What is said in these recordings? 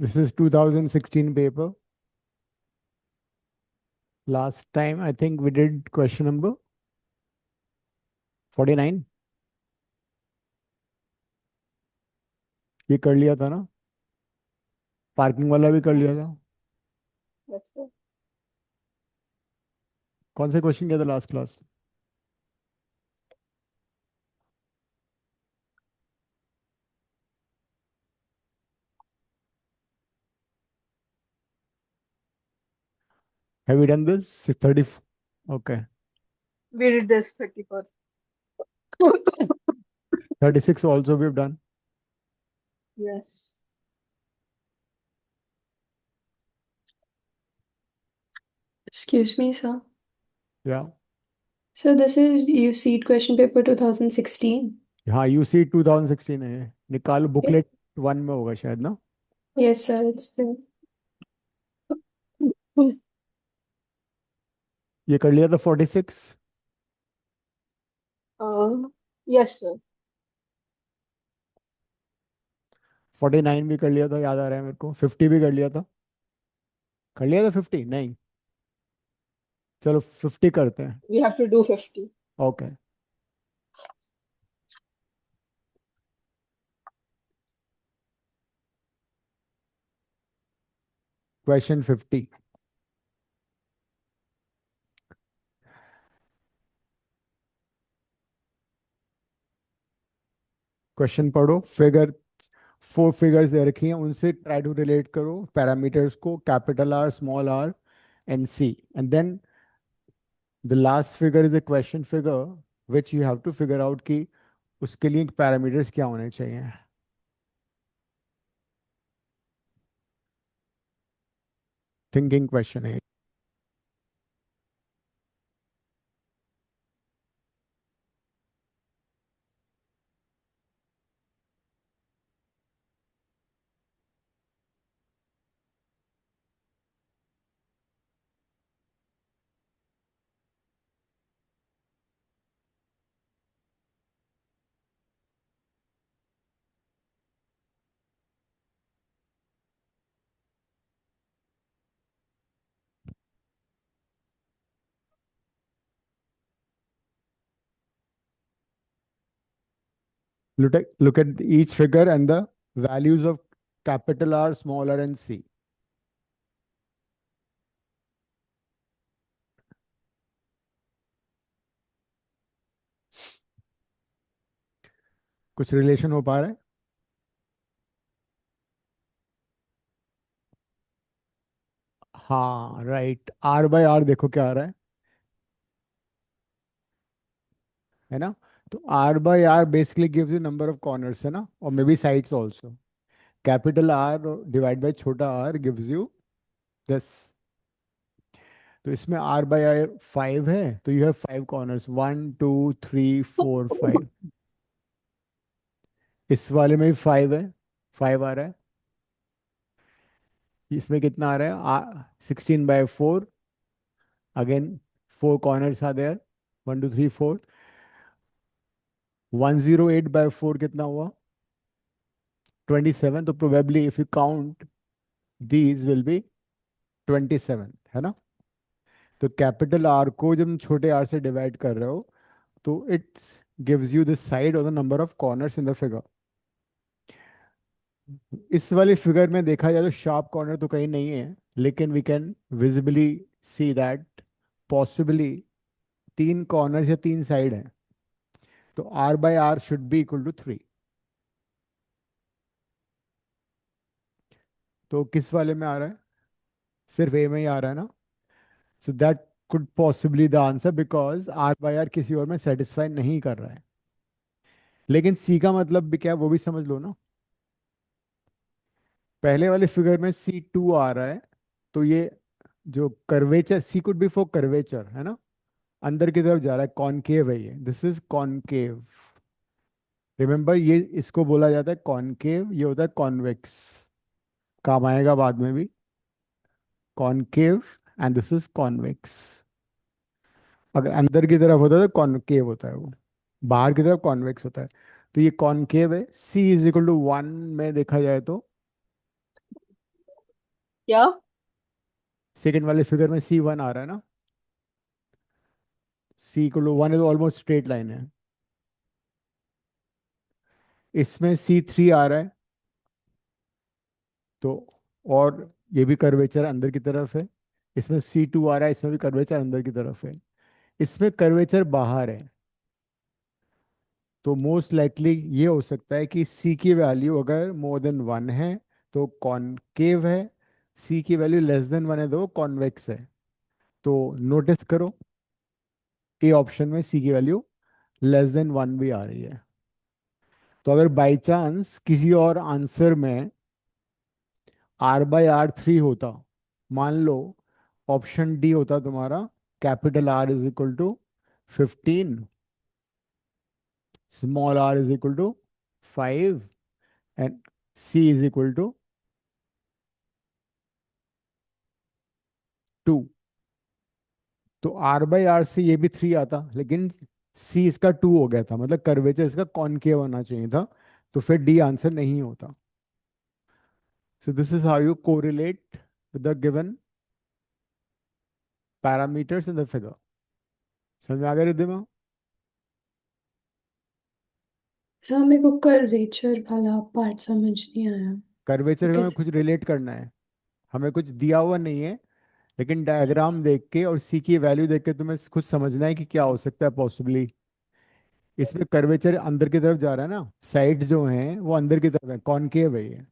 This is 2016 paper. Last time I think we did question number 49. ये कर लिया था ना, पार्किंग वाला भी कर लिया Yes, था. that's it. कौन से क्वेश्चन किया था last class? Have we done this? 30. Okay. We did this 31st. 36 also we've done. Yes. Excuse me, sir. Yeah. So this is UCET question paper 2016. हाँ, UC 2016 है. निकालो, बुकलेट 1 में होगा शायद ना. Yes, sir, it's there. ये कर लिया था 46. Yes, sir. 49 भी कर लिया था, याद आ रहा है मेरे को. 50 भी कर लिया था. कर लिया था 50? नहीं, चलो 50 करते हैं. We have to do 50. Okay. Question 50. Question पढ़ो. फिगर 4 फिगर्स दे रखी हैं, उनसे ट्राई टू रिलेट करो पैरामीटर्स को, capital R, small R and C, and then the last figure is a question figure which you have to figure out कि उसके लिए पैरामीटर्स क्या होने चाहिए. थिंकिंग क्वेश्चन है. Look at each figure and the values of capital R, small r and C. कुछ relation हो पा रहा है? हाँ, राइट. R बाय R देखो क्या आ रहा है ना. तो R by R basically gives you number of corners, है ना, और maybe sides also. Capital R divide by छोटा r गिव्स यू दिस. तो इसमें R बाय R 5 है, तो यू हैव 5 कॉर्नर्स, 1 2 3 4 5. इस वाले में भी 5 है, 5 आ रहा है. इसमें कितना आ रहा है? 16/4. Again 4 corners are there, 1 2 3 4. 108/4 कितना हुआ? 27. तो probably if you count these will be 27, है ना. तो कैपिटल आर को जब तुम छोटे आर से डिवाइड कर रहे हो तो it gives you the side और the number of corners in the figure. इस वाले फिगर में देखा जाए तो शार्प कॉर्नर तो कहीं नहीं है, लेकिन we can visibly see that possibly 3 corners या 3 साइड हैं. तो R by R should be equal to 3. तो किस वाले में आ रहा है? सिर्फ ए में ही आ रहा है ना. So that could possibly the answer, because R by R किसी और में सेटिस्फाई नहीं कर रहा है. लेकिन सी का मतलब भी क्या है वो भी समझ लो ना. पहले वाले फिगर में C2 आ रहा है, तो ये जो curvature, C could be for curvature, है ना, अंदर की तरफ जा रहा है, कॉनकेव है ये, दिस इज कॉनकेव. रिमेंबर, ये इसको बोला जाता है कॉनकेव, ये होता है कॉन्वेक्स. काम आएगा बाद में भी. Concave and this is convex. अगर अंदर की तरफ होता है तो कॉनकेव होता है वो, बाहर की तरफ कॉन्वेक्स होता है. तो ये कॉनकेव है. C इज इक्वल टू 1 में देखा जाए तो क्या? सेकंड वाले फिगर में C1 आ रहा है ना, C = 1 है तो ऑलमोस्ट स्ट्रेट लाइन है। इसमें C3 आ रहा है, तो और ये भी कर्वेचर अंदर की तरफ है। इसमें C2 आ रहा है, इसमें भी कर्वेचर अंदर की तरफ है। इसमें कर्वेचर बाहर है, तो मोस्ट लाइकली ये हो सकता है कि C की वैल्यू अगर मोर देन 1 है तो कॉनकेव है, C की वैल्यू लेस देन 1 है तो कॉन्वेक्स है। तो नोटिस करो, ए ऑप्शन में C की वैल्यू लेस देन 1 भी आ रही है। तो अगर बाई चांस किसी और आंसर में R/R3 होता, मान लो ऑप्शन डी होता तुम्हारा, capital R = 15, small r = 5 and C = 2, तो R/R से ये भी 3 आता, लेकिन C इसका 2 हो गया था, मतलब कर्वेचर इसका कॉनकेव होना चाहिए था, तो फिर डी आंसर नहीं होता। सो this is how you correlate with the given parameters in the figure. समझ में आ गया रिद्धिमा? सर मेरे को कर्वेचर वाला पार्ट समझ नहीं आया। कर्वेचर में कैसे? कुछ रिलेट करना है, हमें कुछ दिया हुआ नहीं है, लेकिन डायग्राम देख के और सी की वैल्यू देख के तुम्हें खुद समझना है कि क्या हो सकता है पॉसिबली। इसमें कर्वेचर अंदर की तरफ जा रहा है ना, साइड जो है वो अंदर की तरफ है, कॉनकेव है ये।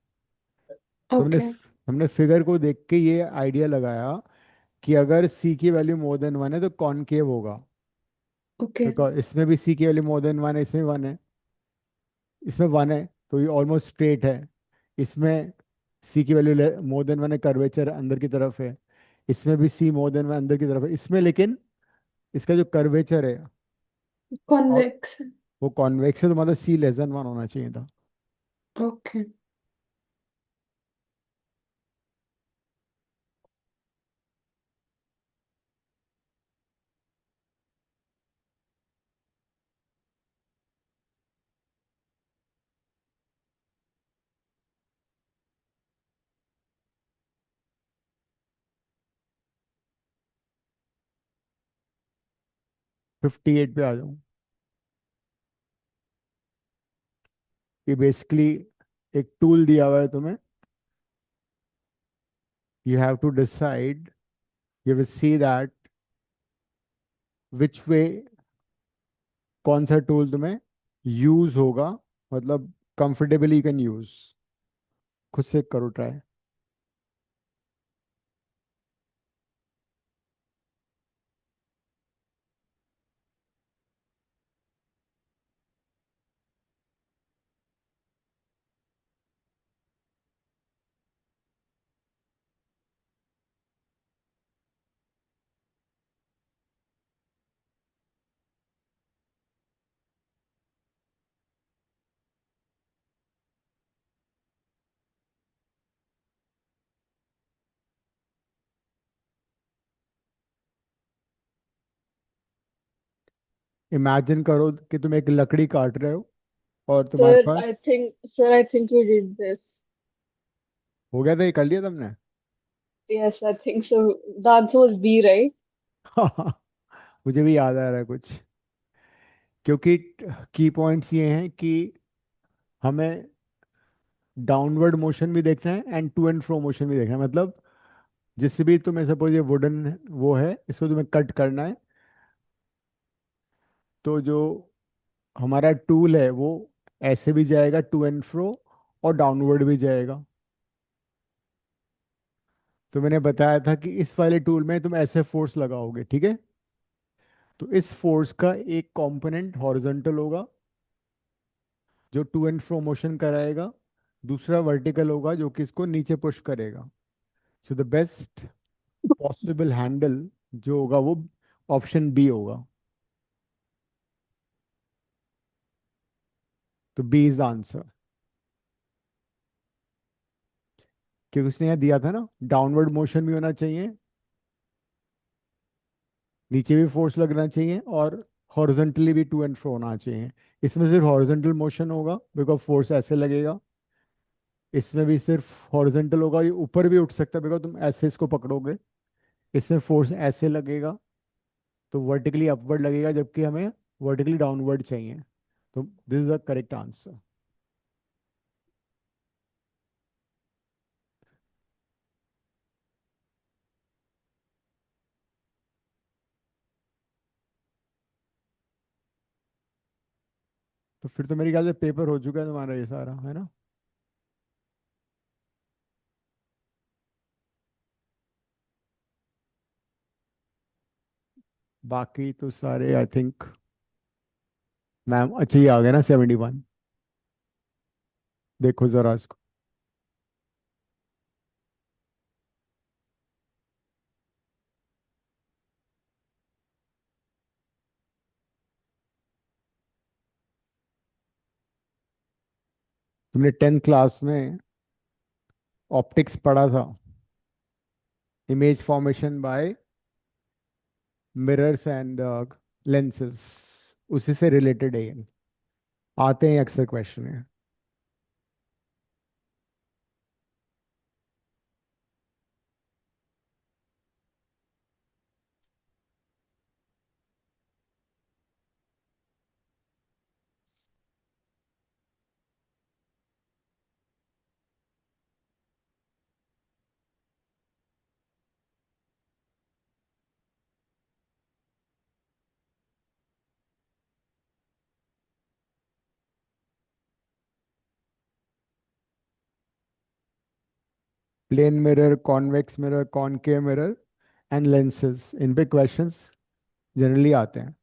तो हमने ओके। हमने फिगर को देख के ये आइडिया लगाया कि अगर सी की वैल्यू मोर देन 1 है तो कॉनकेव होगा। ओके। बिकॉज इसमें भी सी की वैल्यू मोर देन 1 है, इसमें 1 है, इसमें 1 है, तो ये ऑलमोस्ट स्ट्रेट है। इसमें सी की वैल्यू मोर देन 1 है, कर्वेचर अंदर की तरफ है। इसमें भी सी मोर देन 1 अंदर की तरफ है, इसमें लेकिन इसका जो कर्वेचर है और कॉन्वेक्स। वो कॉन्वेक्स है, तो मतलब C <1 होना चाहिए था। ओके। 58 पे आ जाऊं। ये बेसिकली एक टूल दिया हुआ है तुम्हें, you have to decide, you will see that which way, कौन सा टूल तुम्हें यूज होगा, मतलब कंफर्टेबली कैन यूज। खुद से करो ट्राई। इमेजिन करो कि तुम एक लकड़ी काट रहे हो और तुम्हारे Sir, pass, I think we did this. हो गया था, ये कर लिया तुमने? Yes, I think so. The answer was B, right? मुझे भी याद आ रहा है कुछ, क्योंकि की पॉइंट्स ये हैं कि हमें डाउनवर्ड मोशन भी देखना है and to and fro motion भी देखना है। मतलब जिससे भी तुम्हें, सपोज ये वुडन वो है, इसको तुम्हें कट करना है, तो जो हमारा टूल है वो ऐसे भी जाएगा टू एंड फ्रो और डाउनवर्ड भी जाएगा। तो मैंने बताया था कि इस वाले टूल में तुम ऐसे फोर्स लगाओगे, ठीक है, तो इस फोर्स का एक कंपोनेंट हॉरिजॉन्टल होगा जो टू एंड फ्रो मोशन कराएगा, दूसरा वर्टिकल होगा जो कि इसको नीचे पुश करेगा। So the best possible handle जो होगा वो ऑप्शन बी होगा। तो बी इज द आंसर, क्योंकि उसने यहाँ दिया था ना, डाउनवर्ड मोशन भी होना चाहिए, नीचे भी फोर्स लगना चाहिए, और हॉरिजॉन्टली भी टू एंड फ्रो होना चाहिए। इसमें सिर्फ हॉरिजॉन्टल मोशन होगा बिकॉज फोर्स ऐसे लगेगा, इसमें भी सिर्फ हॉरिजेंटल होगा, ये ऊपर भी उठ सकता है बिकॉज तुम ऐसे इसको पकड़ोगे, इसमें फोर्स ऐसे लगेगा तो वर्टिकली अपवर्ड लगेगा, जबकि हमें वर्टिकली डाउनवर्ड चाहिए। तो this is the correct answer. तो फिर तो मेरे ख्याल से पेपर हो चुका है तुम्हारा ये सारा, है ना? बाकी तो सारे आई थिंक मैम अच्छे ही आ गए ना, 71। देखो जरा इसको। तुमने 10th क्लास में ऑप्टिक्स पढ़ा था, image formation bye mirrors and lenses, उसी से रिलेटेड है ये, आते हैं अक्सर क्वेश्चन है। Plane mirror, convex mirror, concave mirror and lenses, इन पे क्वेश्चंस जनरली आते हैं।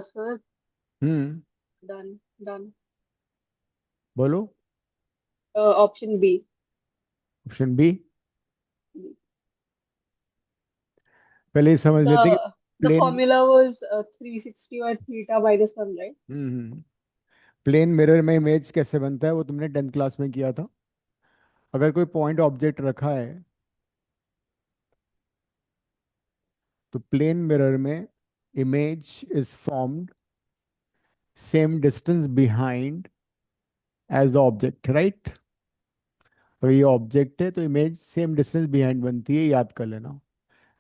Sir, hmm. done, done. बोलो। Option B. Option B. पहले ये समझ लेते हैं कि The plane, formula was 360 by theta by the sun, right? Plane mirror में इमेज कैसे बनता है वो तुमने 10th क्लास में किया था। अगर कोई पॉइंट ऑब्जेक्ट रखा है तो प्लेन मिरर में image is formed same distance behind as the object, right? अगर ये ऑब्जेक्ट है तो इमेज सेम डिस्टेंस बिहाइंड बनती है, याद कर लेना।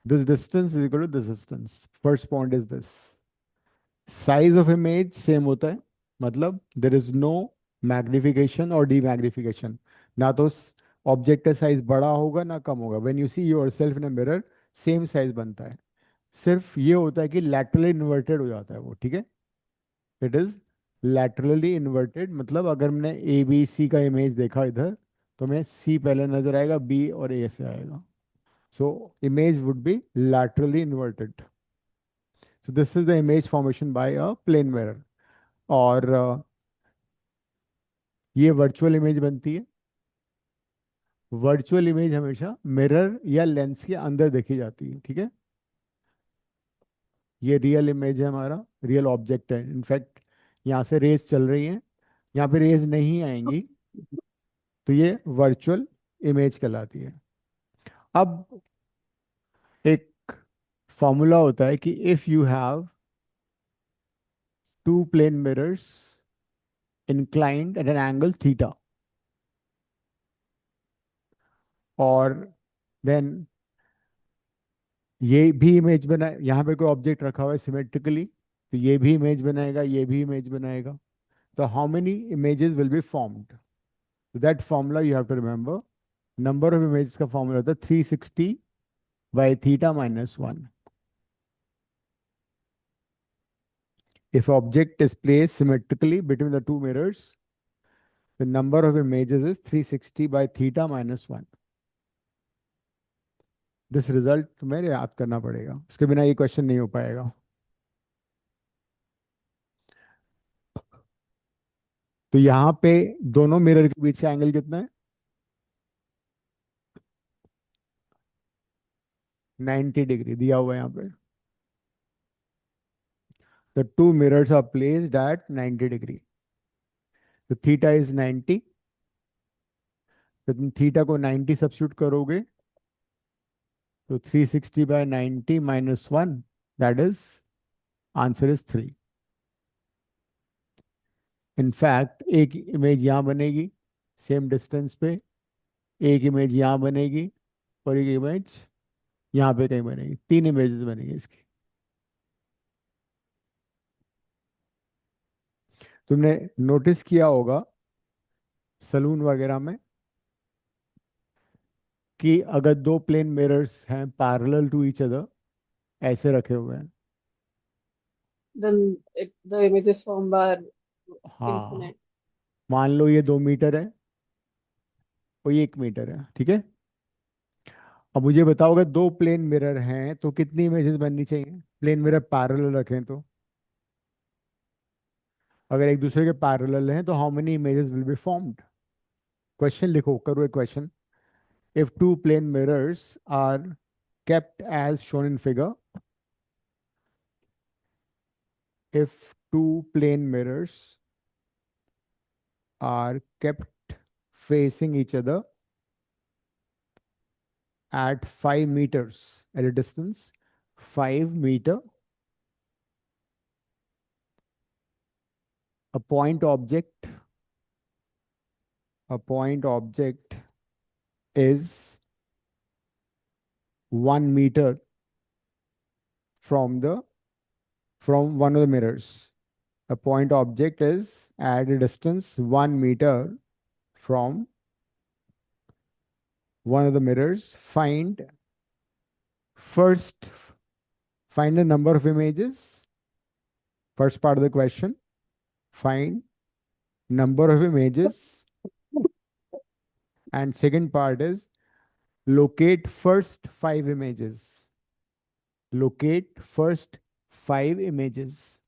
This distance is equal to this distance, first point is this. Size of image same होता है, मतलब देर इज नो मैग्निफिकेशन और डीमैग्निफिकेशन। ना तो ऑब्जेक्ट का साइज बड़ा होगा ना कम होगा, when you see your self in a mirror same size बनता है। सिर्फ ये होता है कि लैटरली इन्वर्टेड हो जाता है वो, ठीक है? इट इज लैटरली इन्वर्टेड, मतलब अगर मैंने ए बी सी का इमेज देखा इधर तो मैं सी पहले नजर आएगा, बी और ए से आएगा। So image would be laterally inverted. So this is the image formation by a plane mirror. और ये वर्चुअल इमेज बनती है। वर्चुअल इमेज हमेशा मिरर या लेंस के अंदर देखी जाती है, ठीक है? ये रियल इमेज है, हमारा रियल ऑब्जेक्ट है। इनफैक्ट यहाँ से रेज चल रही हैं, यहाँ पे रेज नहीं आएंगी, तो ये वर्चुअल इमेज कहलाती है। अब एक फॉर्मूला होता है कि if you have two plane mirrors inclined at an angle theta, और देन ये भी इमेज बना, यहाँ पे कोई ऑब्जेक्ट रखा हुआ है सिमेट्रिकली, तो ये भी इमेज बनाएगा, ये भी इमेज बनाएगा। तो how many images will be formed? That formula you have to remember. Number of images का फॉर्मूला होता है 360 by theta minus 1। If object is placed symmetrically between the two mirrors, the number of images is 360 by theta minus 1। This result तुम्हें याद करना पड़ेगा, उसके बिना ये क्वेश्चन नहीं हो पाएगा। तो यहाँ पे दोनों मिरर के बीच का एंगल कितना है? 90 डिग्री दिया हुआ है यहाँ पे। The two mirrors are placed at 90 degree. The theta is 90 तो तुम थीटा को 90 सब्स्टिट्यूट करोगे तो 360/90 - 1, that is answer is 3। In fact एक इमेज यहाँ बनेगी सेम डिस्टेंस पे, एक इमेज यहाँ बनेगी और एक इमेज यहाँ पे कहीं बनेगी, 3 इमेजेस बनेगी इसकी। तुमने नोटिस किया होगा सलून वगैरह में कि अगर दो प्लेन मिरर्स हैं पैरेलल टू ईच अदर, ऐसे रखे हुए हैं। The images formed are हाँ, infinite. मान लो ये 2 मीटर है और ये 1 मीटर है, ठीक है। अब मुझे बताओ अगर दो प्लेन मिरर हैं तो कितनी इमेजेस बननी चाहिए, प्लेन मिरर पैरेलल रखें तो। अगर एक दूसरे के पैरेलल हैं तो how many images will be formed. Question लिखो, करो एक question. If two plane mirrors are kept as shown in figure, if two plane mirrors are kept facing each other at 5 meters at a distance, 5 meter, a point object, a point object is 1 meter from the from one of the mirrors. A point object is at a distance 1 meter from one of the mirrors. First find the number of images. First part of the question, find number of images, and second part is locate first 5 images. Locate first 5 images.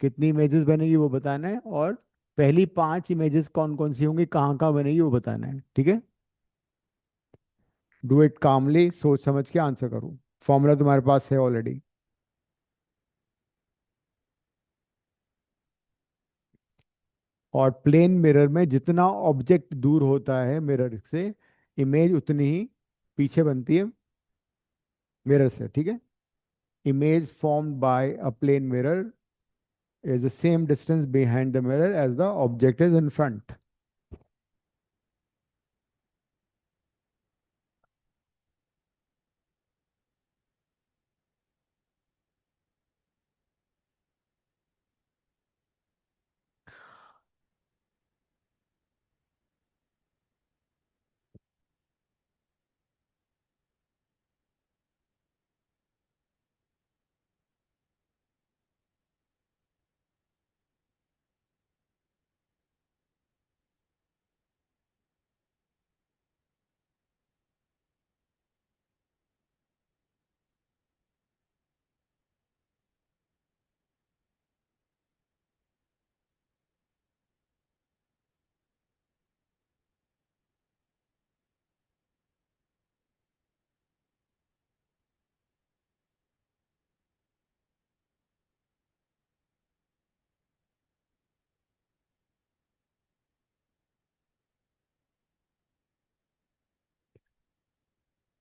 कितनी images बनेगी वो बताना है, और पहली 5 images कौन कौन सी होंगी, कहाँ कहाँ बनेगी वो बताना है, ठीक है। डू इट कामली, सोच समझ के आंसर करो। फॉर्मूला तुम्हारे पास है ऑलरेडी। और प्लेन मिरर में जितना ऑब्जेक्ट दूर होता है मिरर से, इमेज उतनी ही पीछे बनती है मिरर से, ठीक है। Image formed by a plane mirror is the same distance behind the mirror as the object is in front.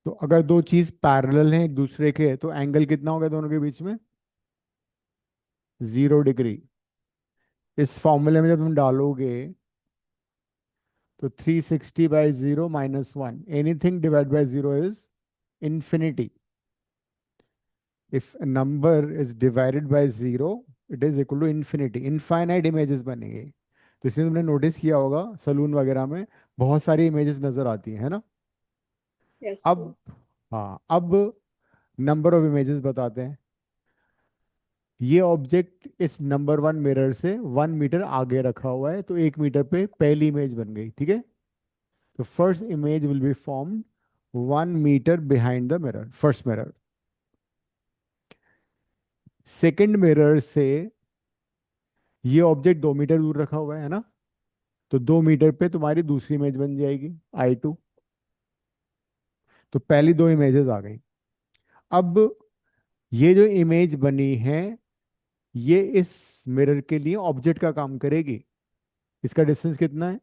तो अगर दो चीज पैरेलल हैं एक दूसरे के, तो एंगल कितना होगा दोनों के बीच में, 0 डिग्री। इस फॉर्मूले में जब तुम डालोगे तो 360/0 - 1, anything divide by 0 is infinity. If a number is divided by 0, it is equal to infinity. Infinite images बनेंगे। तो इसलिए तुमने नोटिस किया होगा सलून वगैरह में बहुत सारी इमेजेस नजर आती हैं, है ना। Yes, अब, true. हाँ, अब नंबर ऑफ इमेजेस बताते हैं। ये ऑब्जेक्ट इस नंबर 1 मिरर से 1 मीटर आगे रखा हुआ है, तो 1 मीटर पे पहली इमेज बन गई, ठीक है। तो first image will be formed 1 metre behind the mirror, first mirror. Second mirror से ये ऑब्जेक्ट 2 मीटर दूर रखा हुआ है ना, तो 2 मीटर पे तुम्हारी दूसरी इमेज बन जाएगी I2। तो पहली दो इमेजेस आ गई। अब ये जो इमेज बनी है, ये इस मिरर के लिए ऑब्जेक्ट का काम करेगी। इसका डिस्टेंस कितना है,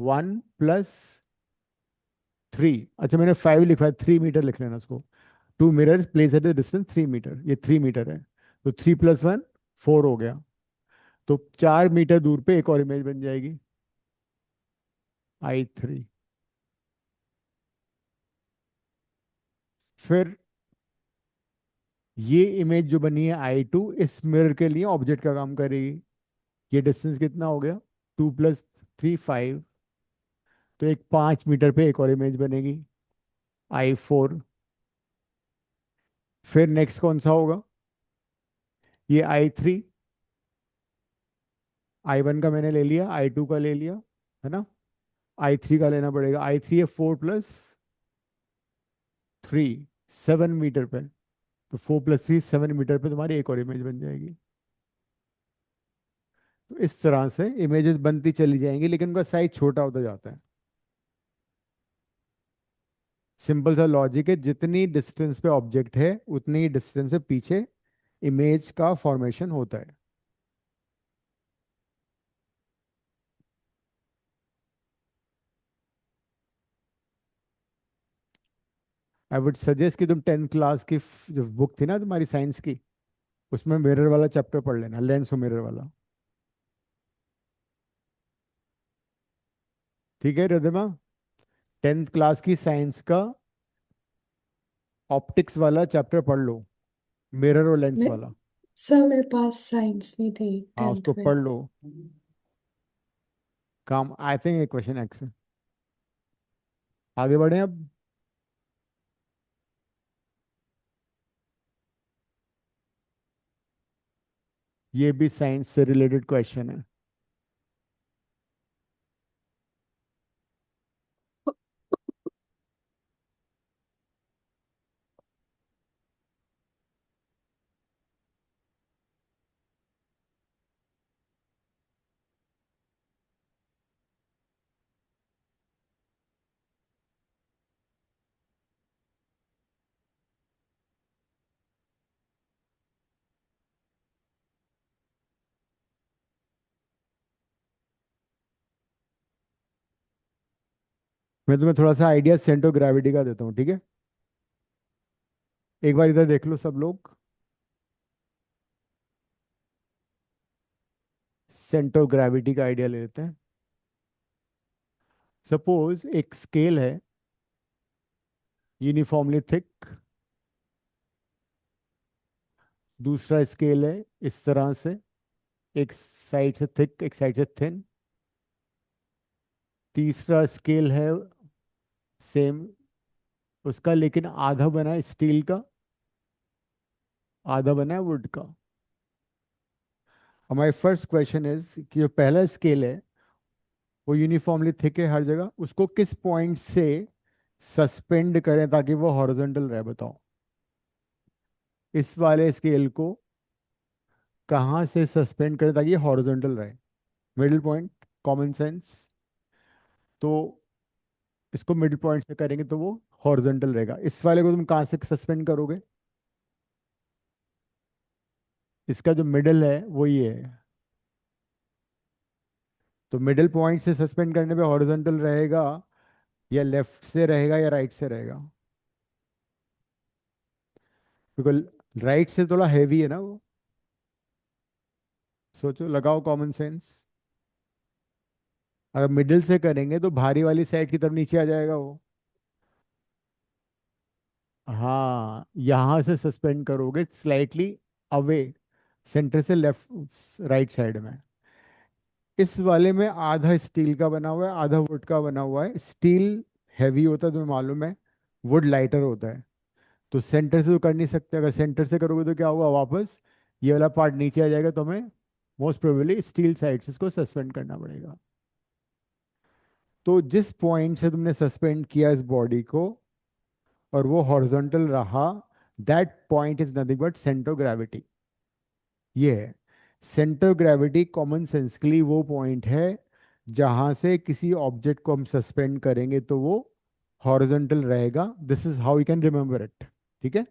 1+3। अच्छा मैंने 5 लिखा है, 3 मीटर लिख लेना उसको। 2 mirrors place at the distance 3 metre, ये 3 मीटर है। तो 3+1 4 हो गया। तो 4 मीटर दूर पे एक और इमेज बन जाएगी, I3। फिर ये इमेज जो बनी है I2 इस मिरर के लिए ऑब्जेक्ट का काम करेगी। ये डिस्टेंस कितना हो गया, 2+3 5। तो एक 5 मीटर पे एक और इमेज बनेगी, I4। फिर नेक्स्ट कौन सा होगा, ये I3। I1 का मैंने ले लिया, I2 का ले लिया, है ना। I3 का लेना पड़ेगा। I3 है 4+3, 7 मीटर पे। तो 4+3 7 मीटर पे तुम्हारी एक और इमेज बन जाएगी। तो इस तरह से इमेजेस बनती चली जाएंगी, लेकिन उनका साइज छोटा होता जाता है। सिंपल सा लॉजिक है, जितनी डिस्टेंस पे ऑब्जेक्ट है उतनी ही डिस्टेंस से पीछे इमेज का फॉर्मेशन होता है। आई वुड सजेस्ट कि तुम 10th क्लास की जो बुक थी ना तुम्हारी साइंस की, उसमें मिरर वाला चैप्टर पढ़ लेना, लेंस और मिरर वाला। ठीक है रिधिमा, 10th क्लास की साइंस का ऑप्टिक्स वाला चैप्टर पढ़ लो, मिरर और लेंस मैं वाला। सर मेरे पास साइंस नहीं थी हाँ 10th उसको में। पढ़ लो। काम आई थिंक ये क्वेश्चन एक्स है। आगे बढ़े अब। ये भी साइंस से रिलेटेड क्वेश्चन है। मैं तुम्हें थोड़ा सा आइडिया सेंटर ऑफ ग्रेविटी का देता हूँ, ठीक है। एक बार इधर देख लो सब लोग, सेंटर ऑफ ग्रेविटी का आइडिया ले लेते हैं। सपोज एक स्केल है, यूनिफॉर्मली थिक। दूसरा स्केल है इस तरह से, एक साइड से थिक एक साइड से थिन। तीसरा स्केल है सेम उसका, लेकिन आधा बना है स्टील का, आधा बना है वुड का। हमारी फर्स्ट क्वेश्चन इज कि जो पहला स्केल है वो यूनिफॉर्मली थिक है हर जगह, उसको किस पॉइंट से सस्पेंड करें ताकि वो हॉरिजॉन्टल रहे, बताओ। इस वाले स्केल को कहाँ से सस्पेंड करें ताकि ये हॉरिजॉन्टल रहे, मिडिल पॉइंट, कॉमन सेंस। तो इसको मिडिल पॉइंट से करेंगे तो वो हॉरिजॉन्टल रहेगा। इस वाले को तुम कहाँ से सस्पेंड करोगे, इसका जो मिडिल है वो ये है। तो मिडिल पॉइंट से सस्पेंड करने पे हॉरिजॉन्टल रहेगा, या लेफ्ट से रहेगा या राइट से रहेगा। बिकॉज राइट से थोड़ा हैवी है ना वो। सोचो, लगाओ कॉमन सेंस। अगर मिडिल से करेंगे तो भारी वाली साइड की तरफ नीचे आ जाएगा वो। हाँ यहाँ से सस्पेंड करोगे स्लाइटली अवे, सेंटर से लेफ्ट राइट साइड में। इस वाले में आधा स्टील का बना हुआ है आधा वुड का बना हुआ है। स्टील हैवी होता है तुम्हें मालूम है, वुड लाइटर होता है। तो सेंटर से तो कर नहीं सकते, अगर सेंटर से करोगे तो क्या होगा, वापस ये वाला पार्ट नीचे आ जाएगा, तो हमें मोस्ट प्रोबेबली स्टील साइड से इसको सस्पेंड करना पड़ेगा। तो जिस पॉइंट से तुमने सस्पेंड किया इस बॉडी को और वो हॉरिजॉन्टल रहा, that point is nothing but centre of gravity. ये है centre of gravity. Common sensically वो पॉइंट है जहां से किसी ऑब्जेक्ट को हम सस्पेंड करेंगे तो वो हॉरिजॉन्टल रहेगा। This is how you can remember it, ठीक है।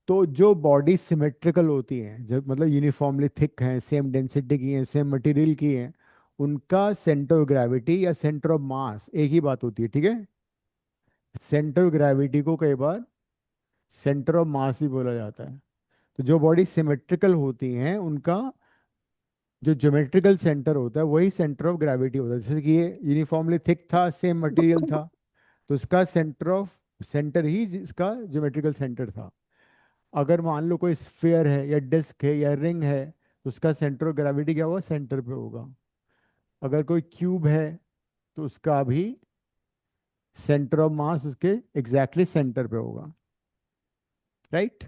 तो जो बॉडी सिमेट्रिकल होती हैं, जब मतलब यूनिफॉर्मली थिक हैं, सेम डेंसिटी की हैं, सेम मटेरियल की हैं, उनका सेंटर ऑफ ग्रेविटी या सेंटर ऑफ मास एक ही बात होती है, ठीक है। सेंटर ऑफ ग्रेविटी को कई बार सेंटर ऑफ मास भी बोला जाता है। तो जो बॉडी सिमेट्रिकल होती हैं उनका जो ज्योमेट्रिकल सेंटर होता है वही सेंटर ऑफ ग्रेविटी होता है। जैसे कि ये यूनिफॉर्मली थिक था, सेम मटेरियल था, तो इसका सेंटर ही इसका ज्योमेट्रिकल सेंटर था। अगर मान लो कोई स्फीयर है या डिस्क है या रिंग है, तो उसका सेंटर ऑफ ग्रेविटी क्या होगा, सेंटर पे होगा। अगर कोई क्यूब है तो उसका भी सेंटर ऑफ मास उसके एग्जैक्टली सेंटर पे होगा, right.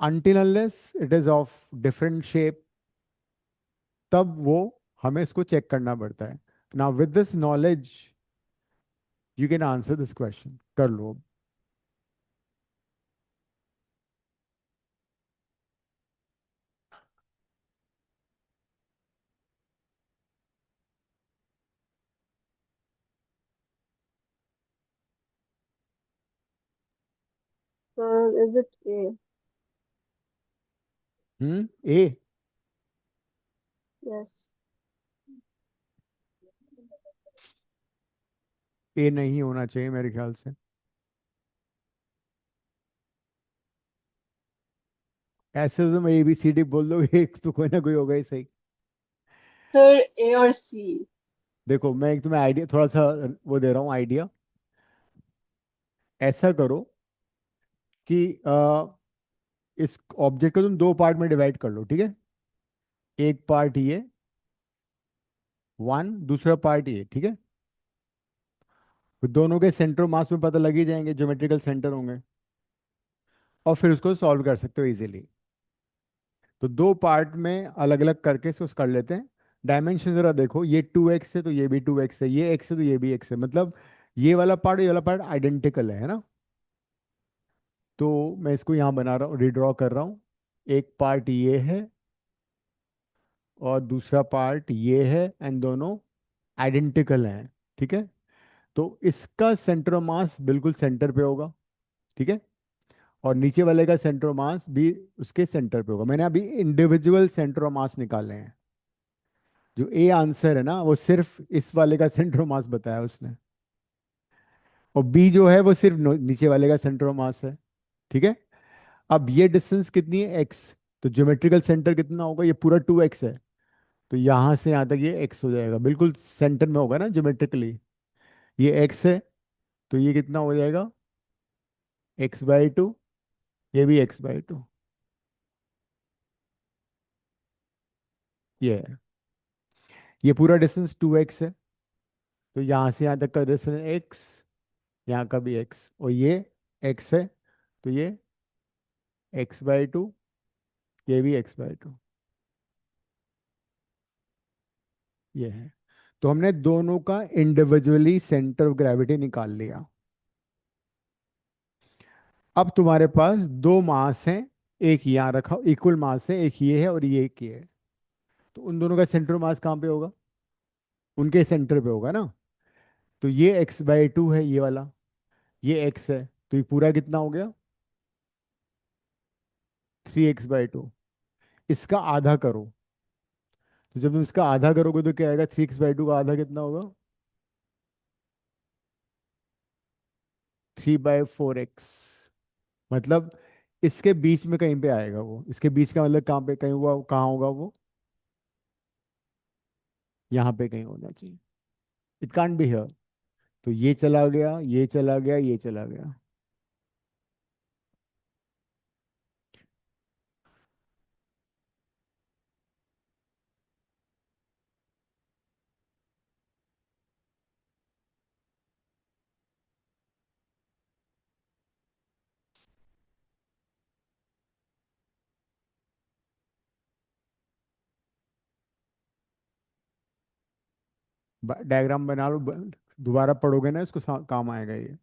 Until unless it is of different shape, तब वो हमें इसको चेक करना पड़ता है। Now with this knowledge you can answer this question, कर लो अब। So is it A? A? Yes. ए नहीं होना चाहिए मेरे ख्याल से। ऐसे तो मैं ABCD बोल दो एक तो कोई ना कोई होगा ही सही। Sir, A or C? देखो मैं एक तुम्हें आइडिया थोड़ा सा वो दे रहा हूँ आइडिया। ऐसा करो कि इस ऑब्जेक्ट को तुम दो पार्ट में डिवाइड कर लो, ठीक है। एक पार्ट ये वन, दूसरा पार्ट ये, ठीक है। तो दोनों के सेंटर मास में पता लग ही जाएंगे, ज्योमेट्रिकल सेंटर होंगे, और फिर उसको सॉल्व कर सकते हो इजीली। तो दो पार्ट में अलग अलग करके इसको कर लेते हैं। डायमेंशन जरा देखो, ये 2x है तो ये भी 2x है, ये x है तो ये भी x है, मतलब ये वाला पार्ट ये वाला पार्ट आइडेंटिकल है ना। तो मैं इसको यहाँ बना रहा हूँ, रिड्रॉ कर रहा हूँ। एक पार्ट ये है और दूसरा पार्ट ये है, एंड दोनों आइडेंटिकल हैं, ठीक है। तो इसका सेंटर ऑफ मास बिल्कुल सेंटर पे होगा, ठीक है। और नीचे वाले का सेंटर ऑफ मास भी उसके सेंटर पे होगा। मैंने अभी इंडिविजुअल सेंटर ऑफ मास निकाले हैं। जो ए आंसर है ना वो सिर्फ इस वाले का सेंटर ऑफ मास बताया उसने, और बी जो है वो सिर्फ नीचे वाले का सेंटर ऑफ मास है, ठीक है। अब ये डिस्टेंस कितनी है, एक्स। तो ज्योमेट्रिकल सेंटर कितना होगा, ये पूरा 2x है, तो यहाँ से यहाँ तक ये x हो जाएगा, बिल्कुल सेंटर में होगा ना ज्योमेट्रिकली। ये x है, तो ये कितना हो जाएगा, x/2। ये भी x/2। ये है, ये पूरा डिस्टेंस 2x है, तो यहाँ से यहाँ तक का डिस्टेंस x, यहाँ का भी x, और ये x है, तो ये x/2, ये भी x/2। ये है। तो हमने दोनों का इंडिविजुअली सेंटर ऑफ ग्रेविटी निकाल लिया। अब तुम्हारे पास दो मास हैं, एक यहाँ रखा इक्वल मास है, एक ये है और ये एक ये है। तो उन दोनों का सेंटर ऑफ मास कहाँ पे होगा, उनके सेंटर पे होगा ना। तो ये x/2 है ये वाला, ये x है, तो ये पूरा कितना हो गया, 3x/2। इसका आधा करो, तो जब तुम इसका आधा करोगे तो क्या आएगा, 3x/2 का आधा कितना होगा, 3/4x। मतलब इसके बीच में कहीं पे आएगा वो, इसके बीच का मतलब कहाँ पे कहीं हुआ, कहाँ होगा वो, यहाँ पे कहीं होना चाहिए। It can't be here. तो ये चला गया, ये चला गया, ये चला गया। डायग्राम बना लो, दोबारा पढ़ोगे ना इसको, काम आएगा ये।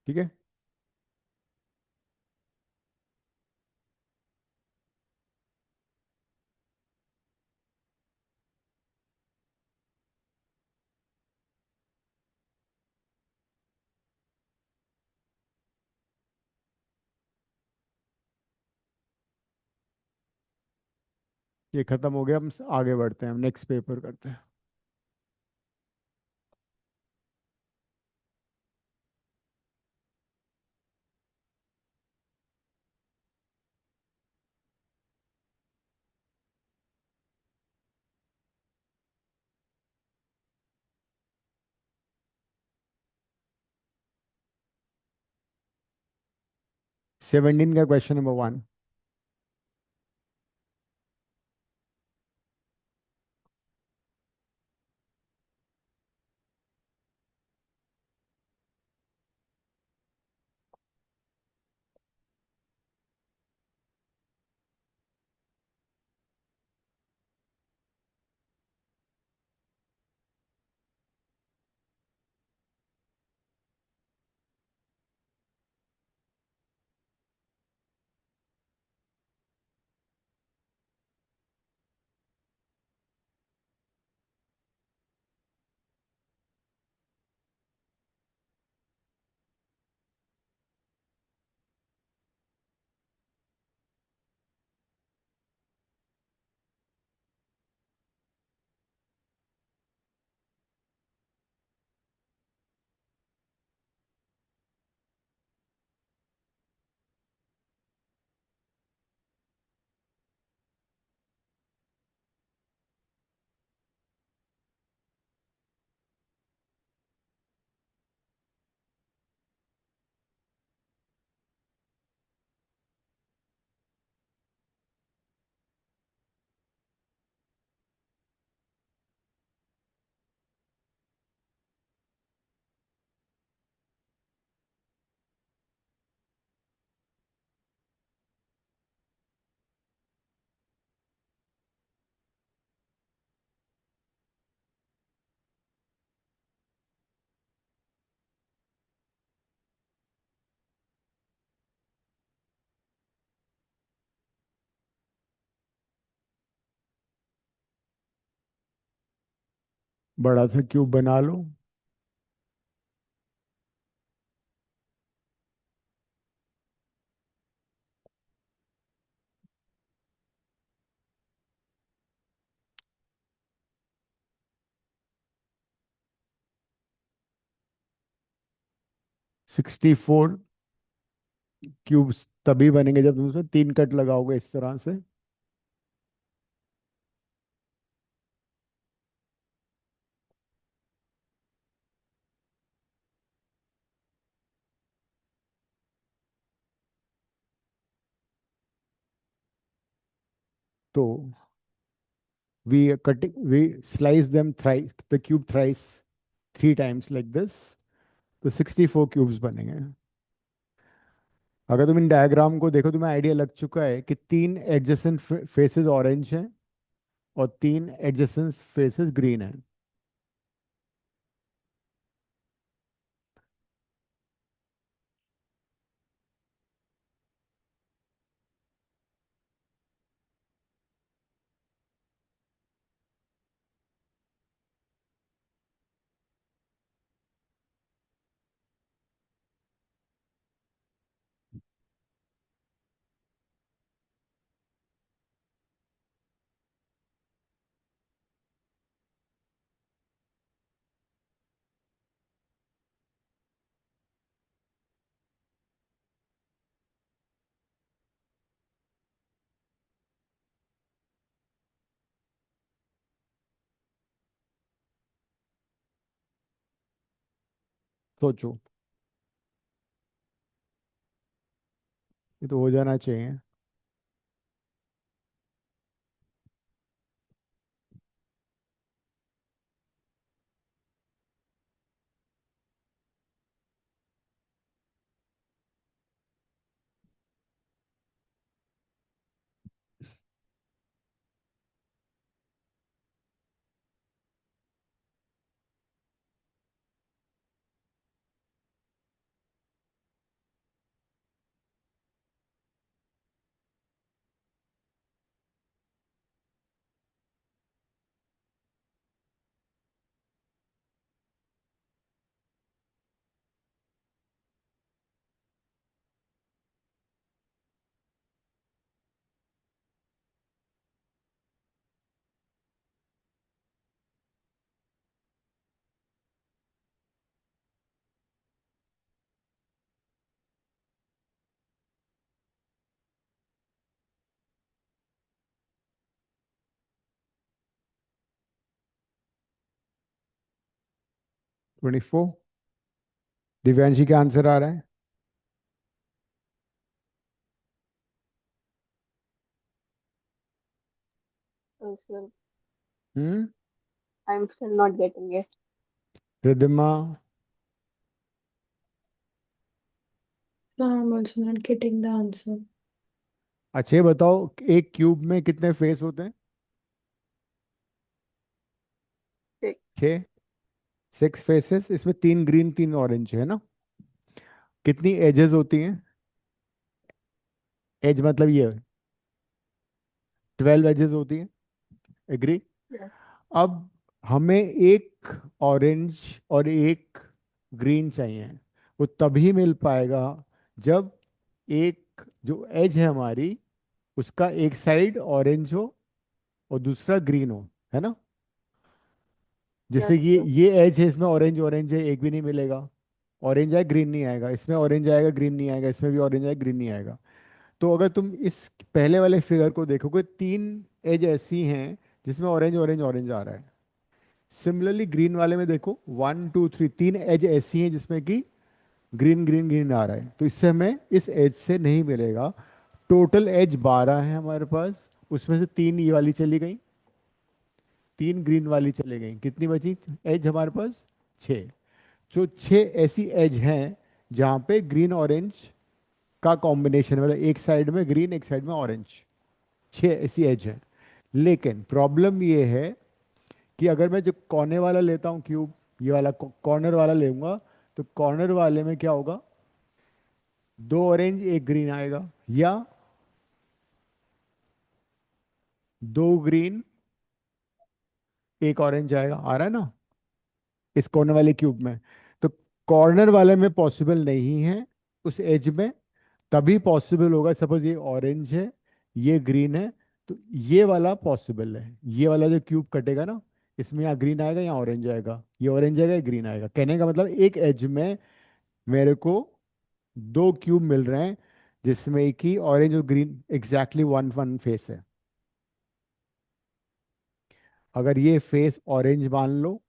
ठीक है। ये खत्म हो गया, हम आगे बढ़ते हैं, हम नेक्स्ट पेपर करते हैं। 17 का क्वेश्चन नंबर 1। बड़ा सा क्यूब बना लो। 64 क्यूब्स तभी बनेंगे जब तुम उसमें 3 कट लगाओगे इस तरह से। तो we slice them thrice, the cube thrice, 3 times like this, तो 64 क्यूब्स बनेंगे। अगर तुम इन डायग्राम को देखो, तुम्हें आइडिया लग चुका है कि 3 एडजेसेंट फेसेस ऑरेंज हैं और 3 एडजेसेंट फेसेस ग्रीन हैं। सोचो, ये तो हो जाना चाहिए। 24। दिव्यांशी का आंसर आ रहा है। Sir, hmm. I'm still not getting it. Riddhima. So I'm also not getting the answer. अच्छा ये बताओ, एक क्यूब में कितने फेस होते हैं? Six. 6। 6 फेसेस, इसमें 3 ग्रीन 3 ऑरेंज है ना। कितनी एजेस होती हैं? एज मतलब ये 12 एजेस होती हैं। एग्री। Yes. अब हमें एक ऑरेंज और एक ग्रीन चाहिए। वो तभी मिल पाएगा जब एक जो एज है हमारी, उसका एक साइड ऑरेंज हो और दूसरा ग्रीन हो, है ना। Yes, जैसे कि sir. ये एज है, इसमें ऑरेंज ऑरेंज है, एक भी नहीं मिलेगा। ऑरेंज आए ग्रीन नहीं आएगा, इसमें ऑरेंज आएगा ग्रीन नहीं आएगा, इसमें भी ऑरेंज आएगा ग्रीन नहीं आएगा। तो अगर तुम इस पहले वाले फिगर को देखोगे, 3 एज ऐसी हैं जिसमें ऑरेंज ऑरेंज ऑरेंज आ रहा है। सिमिलरली ग्रीन वाले में देखो, 1 2 3, 3 एज ऐसी हैं जिसमें कि ग्रीन ग्रीन ग्रीन आ रहा है। तो इससे हमें इस एज से नहीं मिलेगा। टोटल एज 12 है हमारे पास, उसमें से 3 ये वाली चली गई, 3 ग्रीन वाली चली गई, कितनी बची एज हमारे पास? 6। जो 6 ऐसी एज हैं जहाँ पे ग्रीन ऑरेंज का कॉम्बिनेशन, मतलब एक साइड में ग्रीन एक साइड में ऑरेंज। 6 ऐसी एज है। लेकिन प्रॉब्लम ये है कि अगर मैं जो कोने वाला लेता हूँ क्यूब, ये वाला कॉर्नर वाला लूंगा, तो कॉर्नर वाले में क्या होगा? 2 ऑरेंज एक ग्रीन आएगा, या 2 ग्रीन एक ऑरेंज आएगा। आ रहा है ना इस कॉर्नर वाले क्यूब में। तो कॉर्नर वाले में पॉसिबल नहीं है उस एज में। तभी पॉसिबल होगा, सपोज ये ऑरेंज है, ये ग्रीन है, तो ये वाला पॉसिबल है। ये वाला जो क्यूब कटेगा ना, इसमें यहाँ ग्रीन आएगा यहाँ ऑरेंज आएगा, ये ऑरेंज आएगा ये ग्रीन आएगा। कहने का मतलब एक एज में मेरे को 2 क्यूब मिल रहे हैं जिसमें एक ही ऑरेंज और green exactly one one face है। अगर ये फेस ऑरेंज मान लो,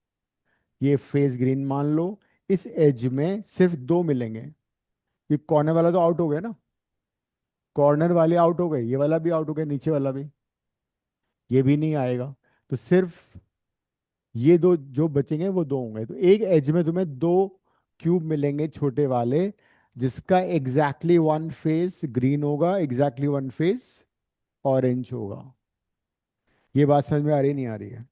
ये फेस ग्रीन मान लो, इस एज में सिर्फ 2 मिलेंगे। ये कॉर्नर वाला तो आउट हो गया ना, कॉर्नर वाले आउट हो गए, ये वाला भी आउट हो गया, नीचे वाला भी, ये भी नहीं आएगा। तो सिर्फ ये दो जो बचेंगे वो 2 होंगे। तो एक एज में तुम्हें 2 क्यूब मिलेंगे छोटे वाले, जिसका एग्जैक्टली वन फेस ग्रीन होगा, एग्जैक्टली वन फेस ऑरेंज होगा। ये बात समझ में आ रही नहीं आ रही है?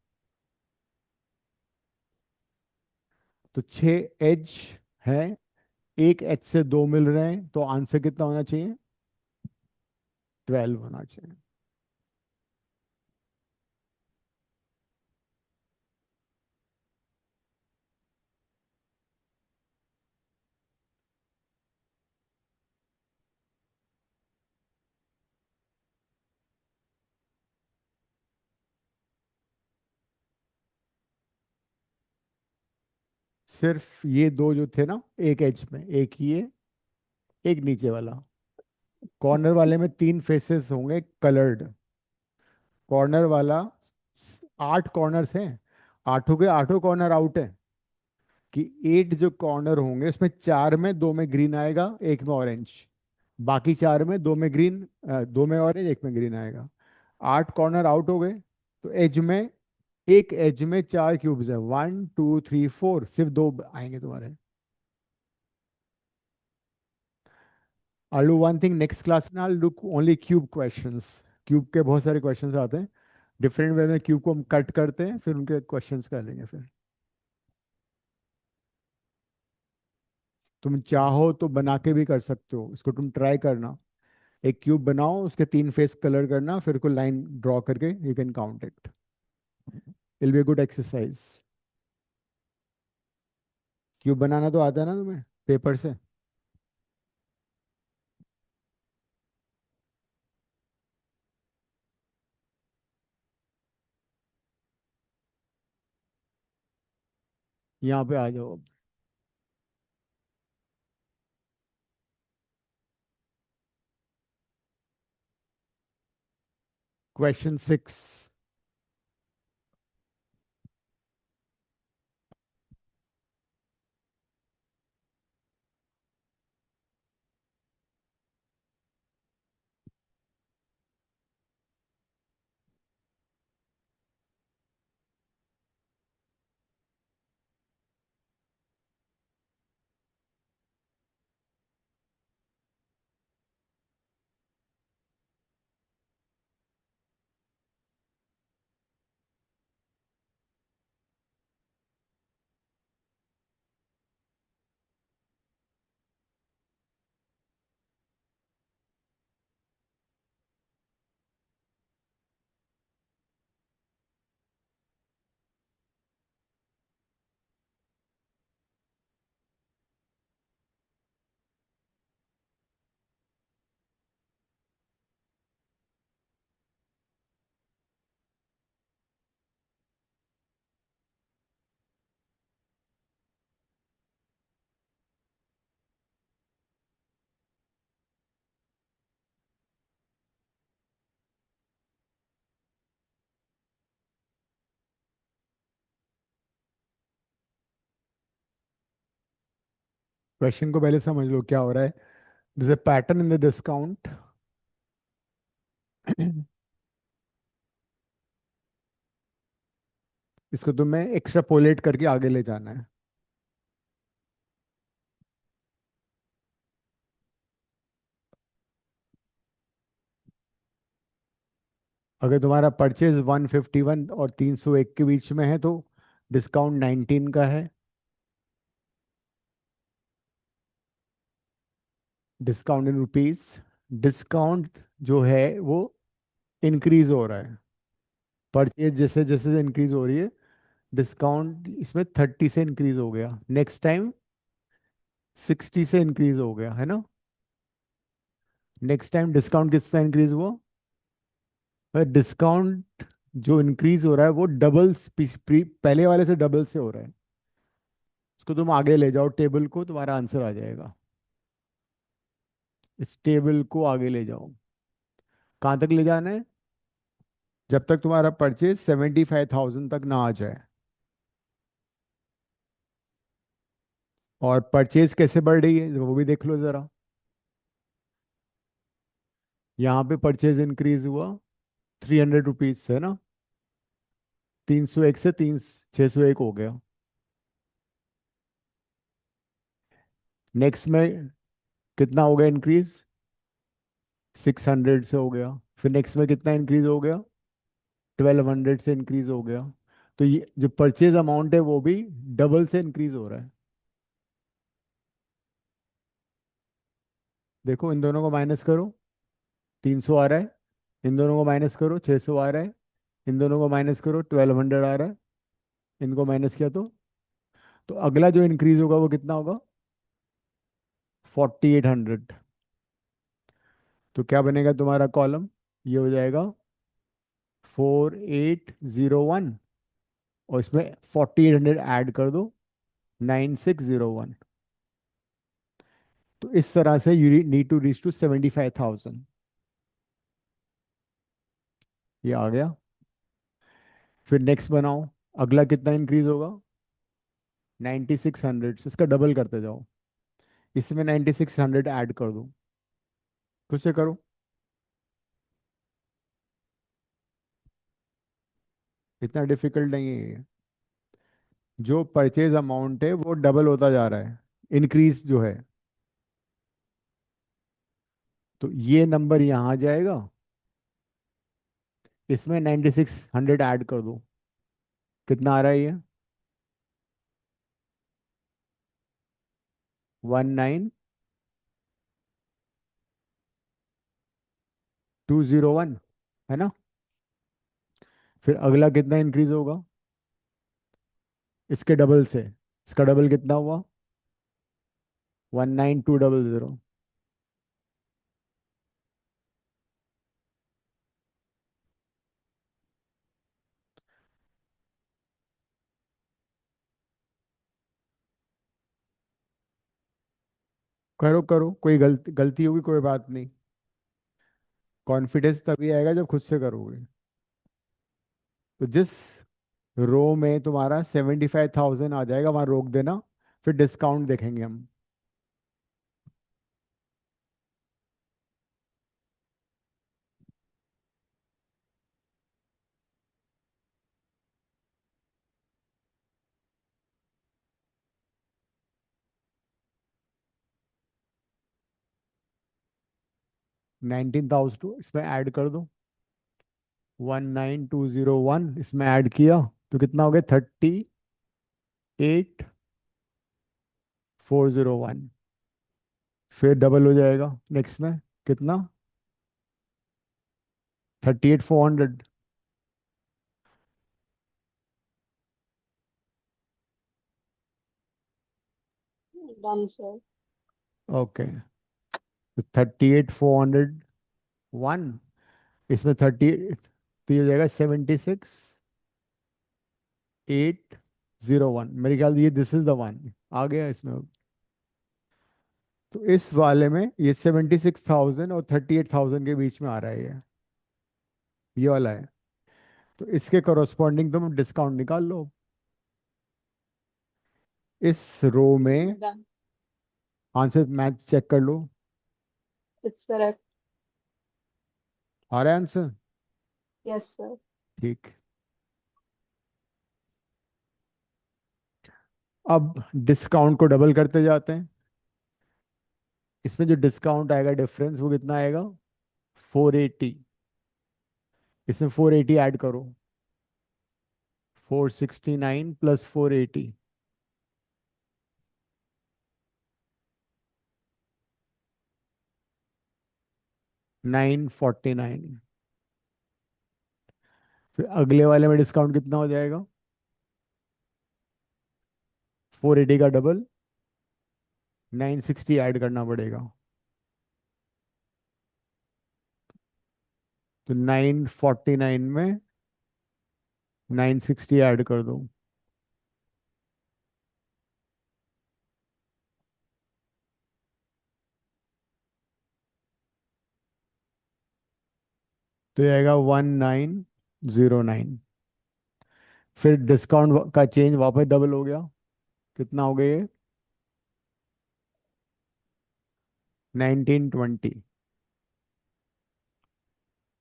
तो 6 एज है, एक एच से 2 मिल रहे हैं, तो आंसर कितना होना चाहिए? 12 होना चाहिए। सिर्फ ये 2 जो थे ना एक एज में, एक ये एक नीचे वाला। कॉर्नर वाले में 3 फेसेस होंगे कलर्ड। कॉर्नर वाला 8 कॉर्नर्स हैं, आठों के आठों कॉर्नर आउट है। कि 8 जो कॉर्नर होंगे उसमें 4 में 2 में ग्रीन आएगा, एक में ऑरेंज। बाकी 4 में 2 में ग्रीन, 2 में ऑरेंज, एक में ग्रीन आएगा। 8 कॉर्नर आउट हो गए। तो एज में, एक एज में 4 क्यूब्स है, 1 2 3 4, सिर्फ 2 आएंगे तुम्हारे। I'll do one thing next class में, I'll do only cube questions। Cube के बहुत सारे क्वेश्चंस आते हैं, डिफरेंट वे में क्यूब को हम कट करते हैं, फिर उनके क्वेश्चंस कर लेंगे फिर। तुम चाहो तो बना के भी कर सकते हो, इसको तुम ट्राई करना। एक क्यूब बनाओ, उसके 3 फेस कलर करना, फिर को लाइन ड्रॉ करके you can count it. It be good exercise. Cube बनाना तो आता है ना तुम्हें पेपर से? यहाँ पे आ जाओ। क्वेश्चन 6। क्वेश्चन को पहले समझ लो क्या हो रहा है. This a pattern in the discount. इसको तुम्हें एक्स्ट्रापोलेट करके आगे ले जाना है. अगर तुम्हारा परचेज 151 और 301 के बीच में है तो डिस्काउंट 19 का है. Discount in rupees. डिस्काउंट जो है वो इंक्रीज हो रहा है. परचेज जैसे जैसे इंक्रीज हो रही है, डिस्काउंट इसमें 30 से इंक्रीज हो गया. नेक्स्ट टाइम 60 से इंक्रीज हो गया, है ना. नेक्स्ट टाइम डिस्काउंट कितना इंक्रीज हुआ. डिस्काउंट जो इंक्रीज हो रहा है वो डबल, पहले वाले से डबल से हो रहा है. उसको तुम आगे ले जाओ टेबल को, तुम्हारा आंसर आ जाएगा. इस टेबल को आगे ले जाओ. कहाँ तक ले जाना है. जब तक तुम्हारा परचेज 75,000 तक ना आ जाए. और परचेज कैसे बढ़ रही है वो भी देख लो जरा. यहाँ पे परचेज इंक्रीज हुआ 300 रुपीज से ना. 301 से 601 हो गया. नेक्स्ट में कितना हो गया इंक्रीज. 600 से हो गया. फिर नेक्स्ट में कितना इंक्रीज हो गया. 1200 से इंक्रीज हो गया. तो ये जो परचेज अमाउंट है वो भी डबल से इंक्रीज हो रहा है. देखो इन दोनों को माइनस करो. 300 आ रहा है. इन दोनों को माइनस करो, 600 आ रहा है. इन दोनों को माइनस करो, 1200 आ रहा है. इनको माइनस किया तो अगला जो इंक्रीज होगा वो कितना होगा. 4800. तो क्या बनेगा तुम्हारा कॉलम. ये हो जाएगा 4801. और इसमें 4800 ऐड कर दो. 9601. तो इस तरह से you need to reach to 75,000. ये आ गया. फिर नेक्स्ट बनाओ. अगला कितना इंक्रीज होगा. 9600 से इसका डबल करते जाओ. इसमें 9600 ऐड कर दो. खुद से करो. इतना डिफिकल्ट नहीं है ये. जो परचेज अमाउंट है वो डबल होता जा रहा है. इंक्रीज जो है. तो ये नंबर यहाँ आ जाएगा. इसमें 9600 ऐड कर दो. कितना आ रहा है ये. 19201, है ना. फिर अगला कितना इंक्रीज होगा. इसके डबल से. इसका डबल कितना हुआ. 19200. करो करो, कोई गलती गलती होगी कोई बात नहीं. कॉन्फिडेंस तभी आएगा जब खुद से करोगे. तो जिस रो में तुम्हारा 75,000 आ जाएगा वहां रोक देना. फिर डिस्काउंट देखेंगे हम. नाइनटीन थाउजेंड इसमें ऐड कर दो. 19201 इसमें ऐड किया तो कितना हो गया. 38401. फिर डबल हो जाएगा नेक्स्ट में. कितना. 38400. Done, sir. ओके. तो 38401. इसमें 30 तो ये हो जाएगा 76801. मेरे ख्याल से ये दिस इज द वन आ गया इसमें. तो इस वाले में ये 76,000 और 38,000 के बीच में आ रहा है ये वाला है. तो इसके कॉरस्पॉन्डिंग तुम डिस्काउंट निकाल लो. इस रो में Done. आंसर मैथ चेक कर लो। It's correct. आ रहा है आंसर? Yes, sir. ठीक। अब डिस्काउंट को डबल करते जाते हैं। इसमें जो डिस्काउंट आएगा डिफरेंस वो कितना आएगा? 480। इसमें 480 ऐड करो। 469 प्लस 480। 949। फिर अगले वाले में डिस्काउंट कितना हो जाएगा? 480 का डबल 960 ऐड करना पड़ेगा। तो 949 में 960 ऐड कर दो। तो ये आएगा 1909। फिर डिस्काउंट का चेंज वापस डबल हो गया। कितना हो गया ये? 1920।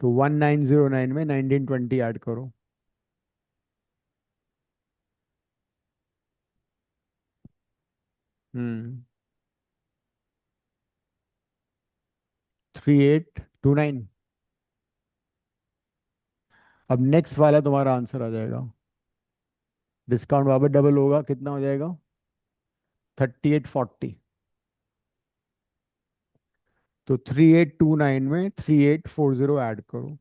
तो 1909 में 1920 ऐड करो। हम्म। 3829। अब नेक्स्ट वाला तुम्हारा आंसर आ जाएगा। डिस्काउंट वापस डबल होगा, कितना हो जाएगा? 3840। तो 3829 में 3840 ऐड करो।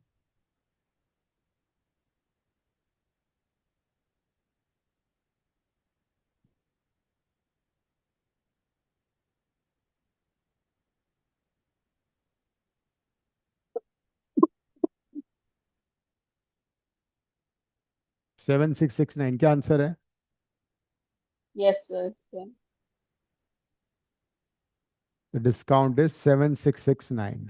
सेवन सिक्स सिक्स नाइन क्या आंसर है? Yes, sir. Yeah. The discount is 7669।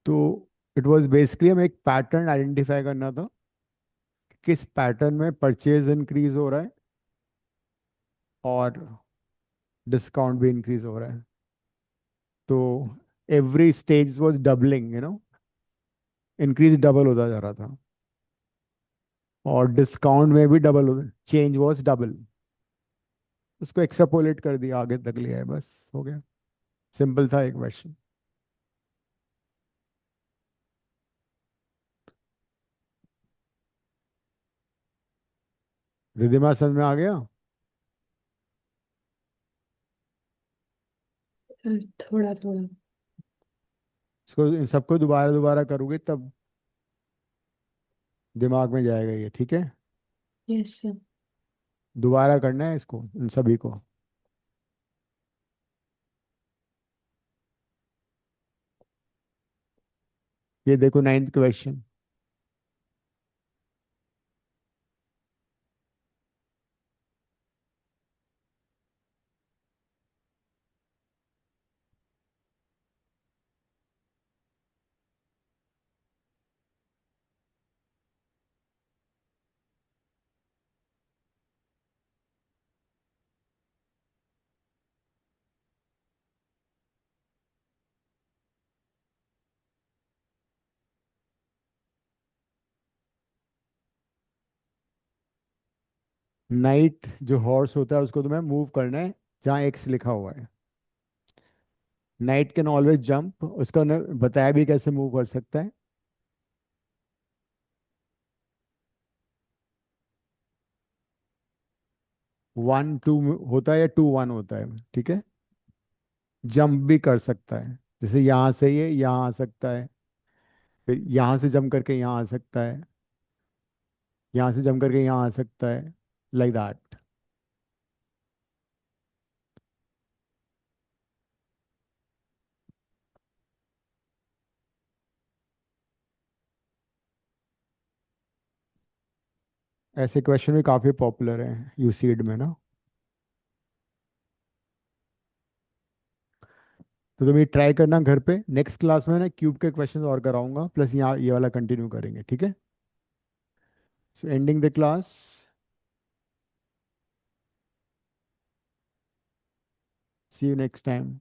तो इट वाज बेसिकली हमें एक पैटर्न आइडेंटिफाई करना था। किस पैटर्न में परचेज इंक्रीज हो रहा है और डिस्काउंट भी इंक्रीज हो रहा है। तो every stage was doubling, increase double होता जा रहा था। और डिस्काउंट में भी डबल होता, चेंज वाज डबल। उसको एक्स्ट्रापोलेट कर दिया, आगे तक लिया है, बस हो गया। सिंपल था एक क्वेश्चन। रिधिमा समझ में आ गया? थोड़ा थोड़ा। इसको इन सबको दोबारा दोबारा करोगे तब दिमाग में जाएगा ये, ठीक है? Yes sir. दोबारा करना है इसको, इन सभी को। ये देखो नाइन्थ क्वेश्चन। नाइट जो हॉर्स होता है उसको तुम्हें मूव करना है जहाँ एक्स लिखा हुआ है। नाइट कैन ऑलवेज जंप, उसका बताया भी कैसे मूव कर सकता है। 1 2 होता है या 2 1 होता है, ठीक है? जंप भी कर सकता है, जैसे यहाँ से ये यहाँ आ सकता है, फिर यहाँ से जंप करके यहाँ आ सकता है, यहाँ से जंप करके यहाँ आ सकता है, लाइक दैट। ऐसे क्वेश्चन भी काफ़ी पॉपुलर हैं यूसीड में ना। तो तुम ये ट्राई करना घर पे, नेक्स्ट क्लास में ना क्यूब के क्वेश्चन और कराऊंगा, प्लस यहाँ ये वाला कंटिन्यू करेंगे, ठीक है? So ending the class. See you next time.